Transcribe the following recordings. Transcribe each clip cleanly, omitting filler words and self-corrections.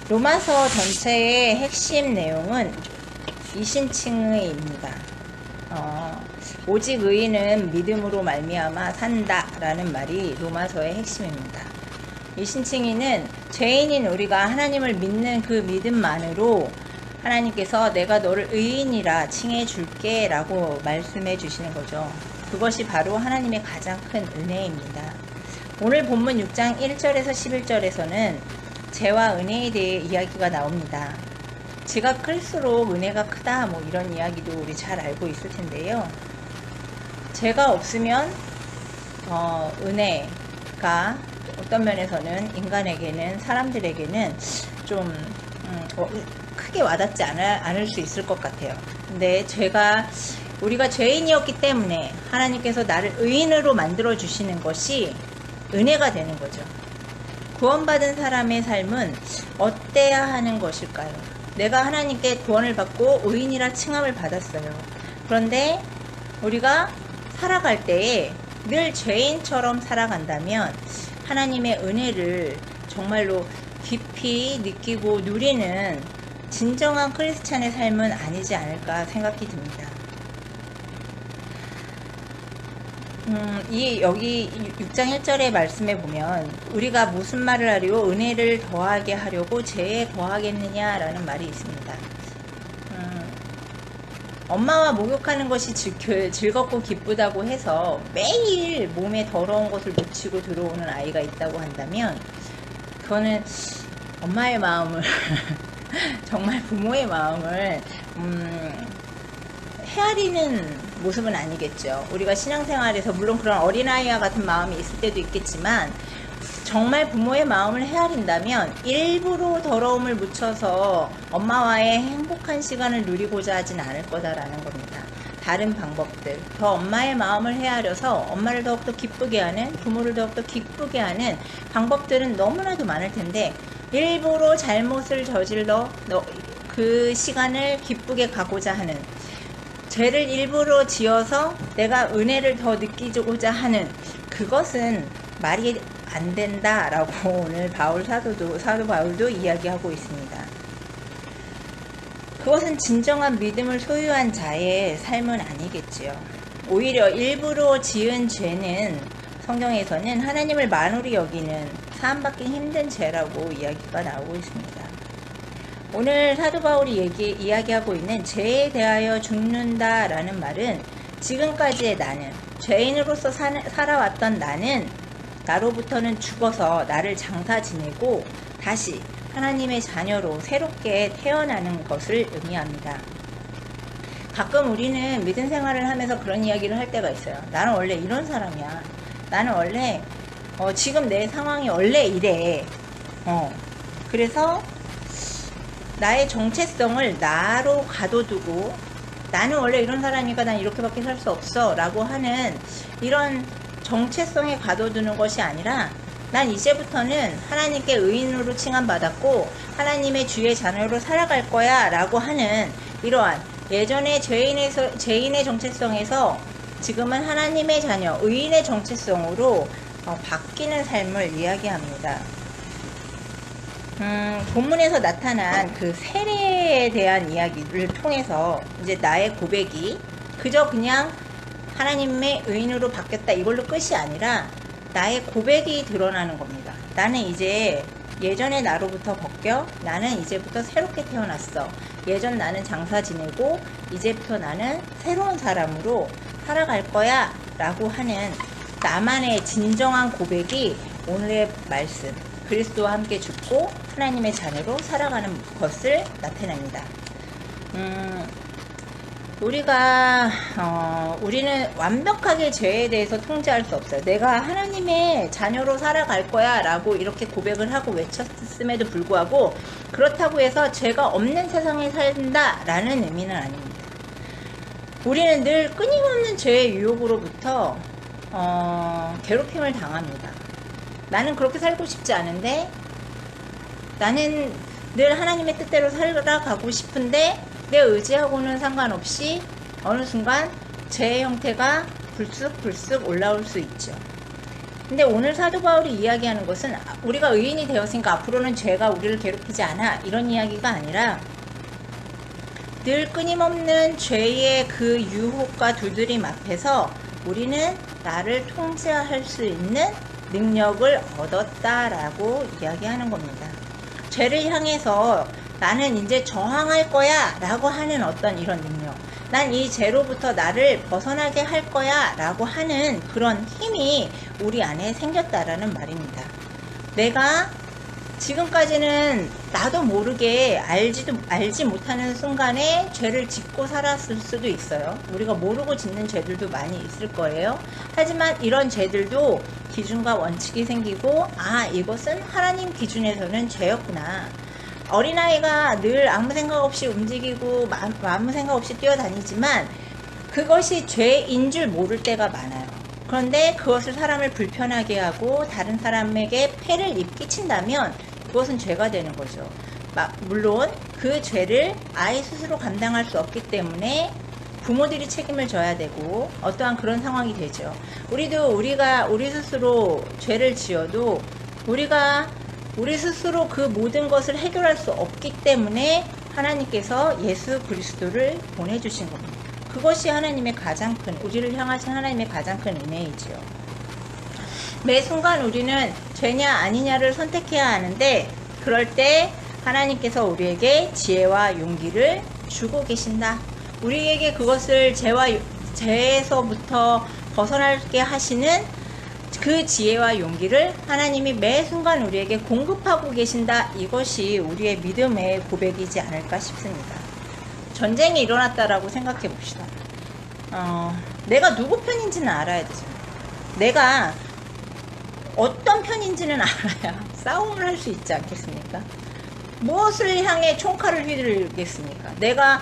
로마서 전체의 핵심 내용은 이신칭의입니다. 오직 의인은 믿음으로 말미암아 산다 라는 말이 로마서의 핵심입니다. 이신칭의는 죄인인 우리가 하나님을 믿는 그 믿음만으로 하나님께서 내가 너를 의인이라 칭해 줄게 라고 말씀해 주시는 거죠. 그것이 바로 하나님의 가장 큰 은혜입니다. 오늘 본문 6장 1절에서 11절에서는 죄와 은혜에 대해 이야기가 나옵니다. 죄가 클수록 은혜가 크다 뭐 이런 이야기도 우리 잘 알고 있을 텐데요. 죄가 없으면 은혜가 어떤 면에서는 인간에게는 사람들에게는 좀 크게 와닿지 않을 수 있을 것 같아요. 근데 우리가 죄인이었기 때문에 하나님께서 나를 의인으로 만들어 주시는 것이 은혜가 되는 거죠. 구원받은 사람의 삶은 어때야 하는 것일까요? 내가 하나님께 구원을 받고 의인이라 칭함을 받았어요. 그런데 우리가 살아갈 때에 늘 죄인처럼 살아간다면 하나님의 은혜를 정말로 깊이 느끼고 누리는 진정한 크리스찬의 삶은 아니지 않을까 생각이 듭니다. 여기 6장 1절의 말씀에 보면 우리가 무슨 말을 하려 은혜를 더하게 하려고 죄에 더하겠느냐라는 말이 있습니다. 엄마와 목욕하는 것이 즐겁고 기쁘다고 해서 매일 몸에 더러운 것을 묻히고 들어오는 아이가 있다고 한다면 그거는 엄마의 마음을 정말 부모의 마음을 헤아리는 모습은 아니겠죠. 우리가 신앙생활에서 물론 그런 어린아이와 같은 마음이 있을 때도 있겠지만 정말 부모의 마음을 헤아린다면 일부러 더러움을 묻혀서 엄마와의 행복한 시간을 누리고자 하진 않을 거다라는 겁니다. 다른 방법들, 더 엄마의 마음을 헤아려서 엄마를 더욱더 기쁘게 하는, 부모를 더욱더 기쁘게 하는 방법들은 너무나도 많을 텐데 일부러 잘못을 저질러 그 시간을 기쁘게 가고자 하는, 죄를 일부러 지어서 내가 은혜를 더 느끼고자 하는 그것은 말이 안 된다라고 오늘 사도 바울도 이야기하고 있습니다. 그것은 진정한 믿음을 소유한 자의 삶은 아니겠지요. 오히려 일부러 지은 죄는 성경에서는 하나님을 만홀히 여기는 사함받기 힘든 죄라고 이야기가 나오고 있습니다. 오늘 사도 바울이 이야기하고 있는 죄에 대하여 죽는다라는 말은 지금까지의 나는, 죄인으로서 살아왔던 나로부터는 죽어서 나를 장사 지내고 다시 하나님의 자녀로 새롭게 태어나는 것을 의미합니다. 가끔 우리는 믿음 생활을 하면서 그런 이야기를 할 때가 있어요. 나는 원래 이런 사람이야. 나는 원래 지금 내 상황이 원래 이래. 그래서 나의 정체성을 나로 가둬두고 나는 원래 이런 사람이니까 난 이렇게밖에 살 수 없어 라고 하는 이런 정체성에 가둬두는 것이 아니라 난 이제부터는 하나님께 의인으로 칭함받았고 하나님의 주의 자녀로 살아갈 거야 라고 하는 이러한 예전에 죄인의 정체성에서 지금은 하나님의 자녀, 의인의 정체성으로 바뀌는 삶을 이야기합니다. 본문에서 나타난 그 세례에 대한 이야기를 통해서 이제 나의 고백이 그저 그냥 하나님의 의인으로 바뀌었다 이걸로 끝이 아니라 나의 고백이 드러나는 겁니다. 나는 이제 예전의 나로부터 벗겨 나는 이제부터 새롭게 태어났어. 예전 나는 장사 지내고 이제부터 나는 새로운 사람으로 살아갈 거야 라고 하는 나만의 진정한 고백이 오늘의 말씀, 그리스도와 함께 죽고 하나님의 자녀로 살아가는 것을 나타냅니다. 우리는 완벽하게 죄에 대해서 통제할 수 없어요. 내가 하나님의 자녀로 살아갈 거야 라고 이렇게 고백을 하고 외쳤음에도 불구하고 그렇다고 해서 죄가 없는 세상에 산다 라는 의미는 아닙니다. 우리는 늘 끊임없는 죄의 유혹으로부터 괴롭힘을 당합니다. 나는 그렇게 살고 싶지 않은데 나는 늘 하나님의 뜻대로 살아가고 싶은데 내 의지하고는 상관없이 어느 순간 죄의 형태가 불쑥 올라올 수 있죠. 근데 오늘 사도 바울이 이야기하는 것은 우리가 의인이 되었으니까 앞으로는 죄가 우리를 괴롭히지 않아, 이런 이야기가 아니라 늘 끊임없는 죄의 그 유혹과 두드림 앞에서 우리는 나를 통제할 수 있는 능력을 얻었다라고 이야기하는 겁니다. 죄를 향해서 나는 이제 저항할 거야 라고 하는 어떤 이런 능력, 난 이 죄로부터 나를 벗어나게 할 거야 라고 하는 그런 힘이 우리 안에 생겼다라는 말입니다. 내가 지금까지는 나도 모르게 알지 못하는 순간에 죄를 짓고 살았을 수도 있어요. 우리가 모르고 짓는 죄들도 많이 있을 거예요. 하지만 이런 죄들도 기준과 원칙이 생기고, 아, 이것은 하나님 기준에서는 죄였구나. 어린아이가 늘 아무 생각 없이 움직이고 아무 생각 없이 뛰어다니지만 그것이 죄인 줄 모를 때가 많아요. 그런데 그것을 사람을 불편하게 하고 다른 사람에게 폐를 끼친다면 그것은 죄가 되는 거죠. 물론 그 죄를 아이 스스로 감당할 수 없기 때문에 부모들이 책임을 져야 되고 어떠한 그런 상황이 되죠. 우리가 우리 스스로 죄를 지어도 우리 스스로 그 모든 것을 해결할 수 없기 때문에 하나님께서 예수 그리스도를 보내주신 겁니다. 그것이 하나님의 우리를 향하신 하나님의 가장 큰 은혜이지요. 매 순간 우리는 죄냐 아니냐를 선택해야 하는데, 그럴 때 하나님께서 우리에게 지혜와 용기를 주고 계신다. 우리에게 그것을 죄에서부터 벗어나게 하시는 그 지혜와 용기를 하나님이 매 순간 우리에게 공급하고 계신다. 이것이 우리의 믿음의 고백이지 않을까 싶습니다. 전쟁이 일어났다라고 생각해 봅시다. 내가 누구 편인지는 알아야 되죠. 내가 어떤 편인지는 알아야 싸움을 할 수 있지 않겠습니까? 무엇을 향해 총칼을 휘두르겠습니까? 내가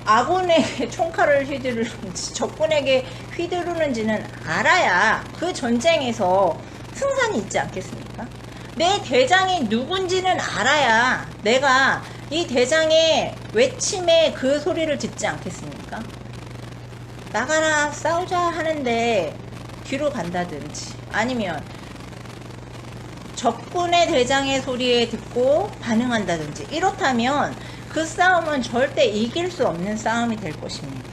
아군에게 총칼을 휘두르는지 적군에게 휘두르는지는 알아야 그 전쟁에서 승산이 있지 않겠습니까? 내 대장이 누군지는 알아야 내가 이 대장의 외침에 그 소리를 듣지 않겠습니까? 나가라 싸우자 하는데 뒤로 간다든지, 아니면 적군의 대장의 소리에 듣고 반응한다든지, 이렇다면 그 싸움은 절대 이길 수 없는 싸움이 될 것입니다.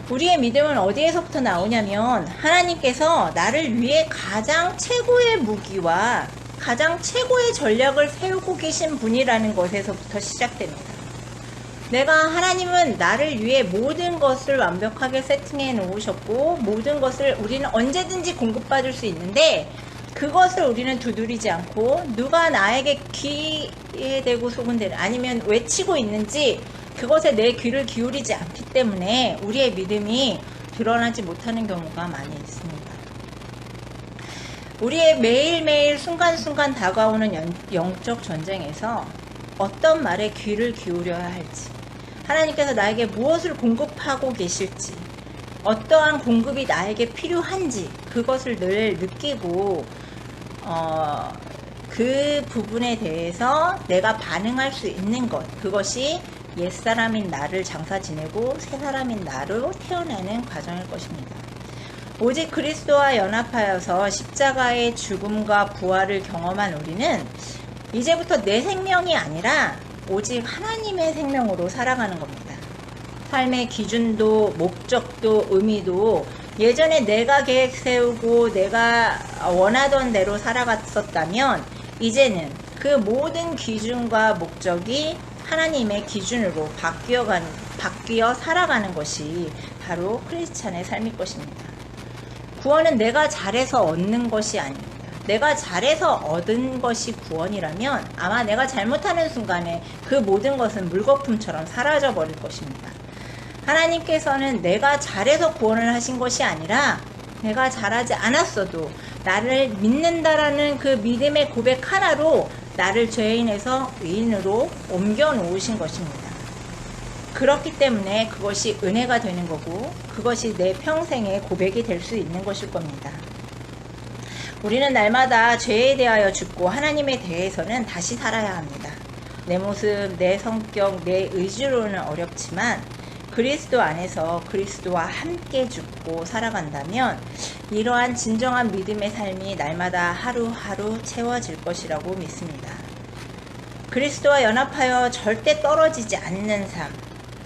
우리의 믿음은 어디에서부터 나오냐면 하나님께서 나를 위해 가장 최고의 무기와 가장 최고의 전략을 세우고 계신 분이라는 것에서부터 시작됩니다. 하나님은 나를 위해 모든 것을 완벽하게 세팅해 놓으셨고 모든 것을 우리는 언제든지 공급받을 수 있는데, 그것을 우리는 두드리지 않고 누가 나에게 귀에 대고 속은 대로 아니면 외치고 있는지 그것에 내 귀를 기울이지 않기 때문에 우리의 믿음이 드러나지 못하는 경우가 많이 있습니다. 우리의 매일매일 순간순간 다가오는 영적 전쟁에서 어떤 말에 귀를 기울여야 할지, 하나님께서 나에게 무엇을 공급하고 계실지, 어떠한 공급이 나에게 필요한지 그것을 늘 느끼고 그 부분에 대해서 내가 반응할 수 있는 것, 그것이 옛사람인 나를 장사 지내고 새사람인 나로 태어나는 과정일 것입니다. 오직 그리스도와 연합하여서 십자가의 죽음과 부활을 경험한 우리는 이제부터 내 생명이 아니라 오직 하나님의 생명으로 살아가는 겁니다. 삶의 기준도 목적도 의미도 예전에 내가 계획 세우고 내가 원하던 대로 살아갔었다면 이제는 그 모든 기준과 목적이 하나님의 기준으로 바뀌어 살아가는 것이 바로 크리스찬의 삶일 것입니다. 구원은 내가 잘해서 얻는 것이 아닙니다. 내가 잘해서 얻은 것이 구원이라면 아마 내가 잘못하는 순간에 그 모든 것은 물거품처럼 사라져 버릴 것입니다. 하나님께서는 내가 잘해서 구원을 하신 것이 아니라 내가 잘하지 않았어도 나를 믿는다라는 그 믿음의 고백 하나로 나를 죄인에서 의인으로 옮겨 놓으신 것입니다. 그렇기 때문에 그것이 은혜가 되는 거고 그것이 내 평생의 고백이 될 수 있는 것일 겁니다. 우리는 날마다 죄에 대하여 죽고 하나님에 대해서는 다시 살아야 합니다. 내 모습, 내 성격, 내 의지로는 어렵지만 그리스도 안에서 그리스도와 함께 죽고 살아간다면 이러한 진정한 믿음의 삶이 날마다 하루하루 채워질 것이라고 믿습니다. 그리스도와 연합하여 절대 떨어지지 않는 삶.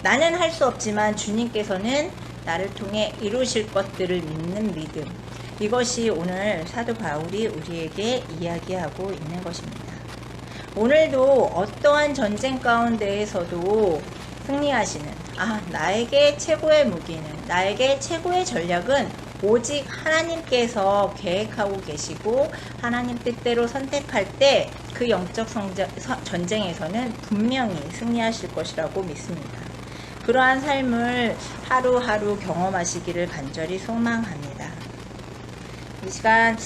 나는 할 수 없지만 주님께서는 나를 통해 이루실 것들을 믿는 믿음. 이것이 오늘 사도 바울이 우리에게 이야기하고 있는 것입니다. 오늘도 어떠한 전쟁 가운데에서도 승리하시는, 나에게 최고의 무기는, 나에게 최고의 전략은 오직 하나님께서 계획하고 계시고 하나님 뜻대로 선택할 때 그 영적 전쟁에서는 분명히 승리하실 것이라고 믿습니다. 그러한 삶을 하루하루 경험하시기를 간절히 소망합니다. 이 시간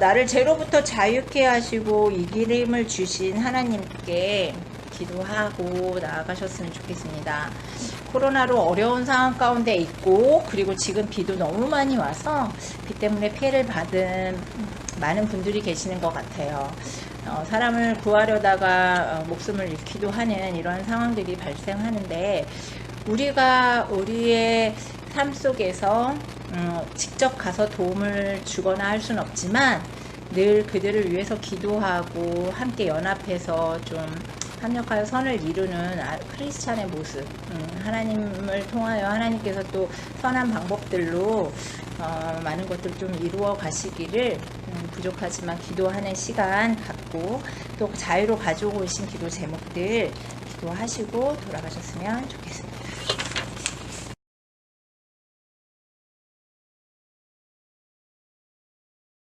나를 죄로부터 자유케 하시고 이기림을 주신 하나님께 기도하고 나아가셨으면 좋겠습니다. 코로나로 어려운 상황 가운데 있고, 그리고 지금 비도 너무 많이 와서 비 때문에 피해를 받은 많은 분들이 계시는 것 같아요. 사람을 구하려다가 목숨을 잃기도 하는 이러한 상황들이 발생하는데, 우리가 우리의 삶 속에서 직접 가서 도움을 주거나 할 수는 없지만 늘 그들을 위해서 기도하고 함께 연합해서 좀 합력하여 선을 이루는 크리스찬의 모습, 하나님을 통하여 하나님께서 또 선한 방법들로 많은 것들을 좀 이루어 가시기를 부족하지만 기도하는 시간 갖고 또 자유로 가지고 오신 기도 제목들 기도하시고 돌아가셨으면 좋겠습니다.